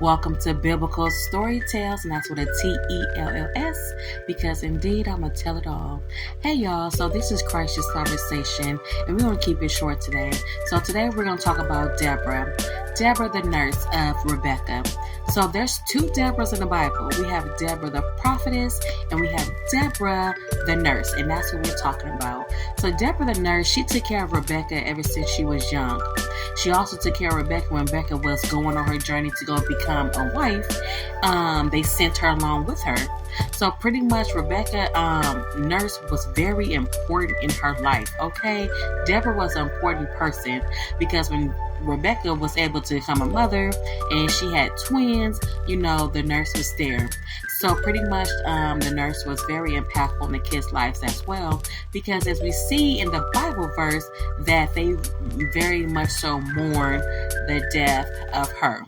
Welcome to Biblical Storytells, and that's with a T-E-L-L-S, because indeed I'm going to tell it all. Hey y'all, so this is Christ's Conversation, and we're going to keep it short today. So today we're going to talk about Deborah the nurse of Rebekah. So there's two Deborahs in the Bible. We have Deborah the prophetess, and we have Deborah the nurse, and that's what we're talking about. So Deborah the nurse, she took care of Rebekah ever since she was young. She also took care of Rebekah when Rebekah was going on her journey to go become a wife. They sent her along with her. So pretty much Rebekah, nurse was very important in her life, okay? Deborah was an important person because when Rebekah was able to become a mother and she had twins, the nurse was there. So pretty much the nurse was very impactful in the kids' lives as well, because as we see in the Bible verse that they very much so mourn the death of her.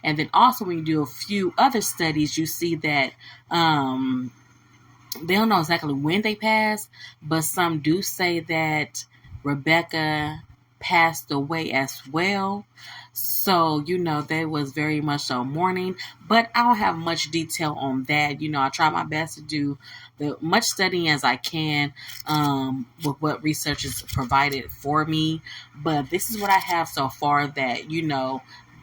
And then also when you do a few other studies, you see that they don't know exactly when they passed, but some do say that Rebekah passed away as well. So, they was very much so mourning, but I don't have much detail on that. I try my best to do the much studying as I can with what researchers provided for me. But this is what I have so far that,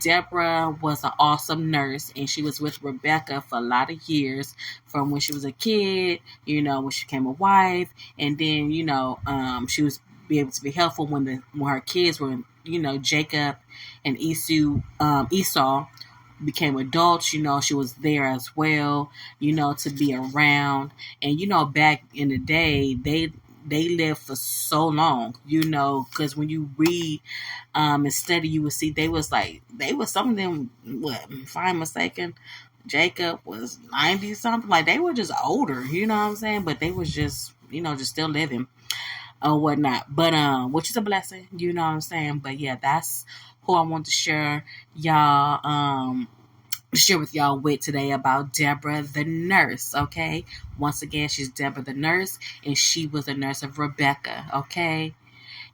Deborah was an awesome nurse, and she was with Rebekah for a lot of years, from when she was a kid, when she became a wife, and then, she was be able to be helpful when her kids were, Jacob and Esau became adults. She was there as well, to be around. And, back in the day, they lived for so long, because when you read and study, you would see some of them, if I'm mistaken, Jacob was 90 something. Like, they were just older, you know what I'm saying? But they was just, just still living or whatnot. But which is a blessing, you know what I'm saying? But yeah, that's who I want to share with y'all with today about Deborah the nurse, okay? Once again, she's Deborah the nurse, and she was a nurse of Rebekah, okay?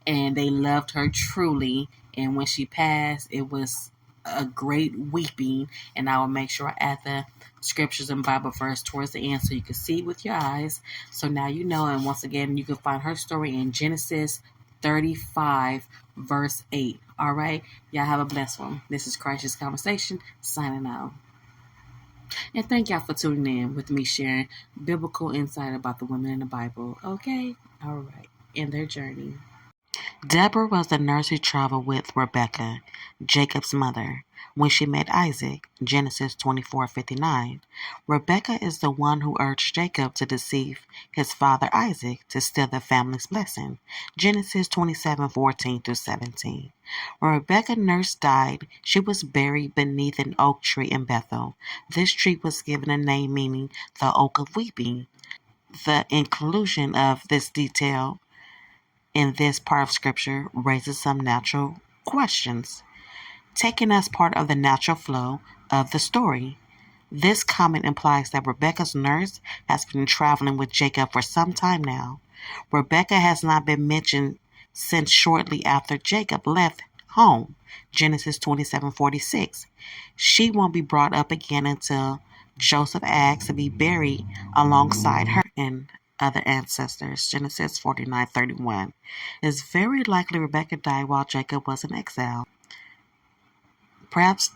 And they loved her truly, and when she passed, it was a great weeping, and I will make sure I add the scriptures and Bible verse towards the end so you can see with your eyes. So now you know, and once again, you can find her story in Genesis 35, verse 8. All right? Y'all have a blessed one. This is Christ's Conversation, signing out. And thank y'all for tuning in with me sharing biblical insight about the women in the Bible. Okay? All right. And their journey. Deborah was the nurse who traveled with Rebekah, Jacob's mother, when she met Isaac, Genesis 24:59. Rebekah is the one who urged Jacob to deceive his father Isaac to steal the family's blessing, Genesis 27:14-17. When Rebekah's nurse died, she was buried beneath an oak tree in Bethel. This tree was given a name meaning the oak of weeping. The inclusion of this detail in this part of scripture raises some natural questions, taken as part of the natural flow of the story. This comment implies that Rebekah's nurse has been traveling with Jacob for some time now. Rebekah has not been mentioned since shortly after Jacob left home, Genesis 27:46. She won't be brought up again until Joseph asks to be buried alongside her and other ancestors, Genesis 49:31. It's very likely Rebekah died while Jacob was in exile. Perhaps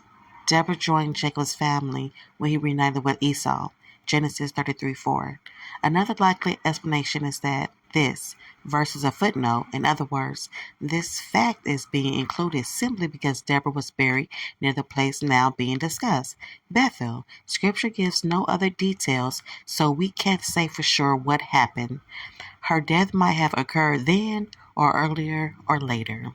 Deborah joined Jacob's family when he reunited with Esau, Genesis 33:4. Another likely explanation is that this verse is a footnote. In other words, this fact is being included simply because Deborah was buried near the place now being discussed, Bethel. Scripture gives no other details, so we can't say for sure what happened. Her death might have occurred then or earlier or later.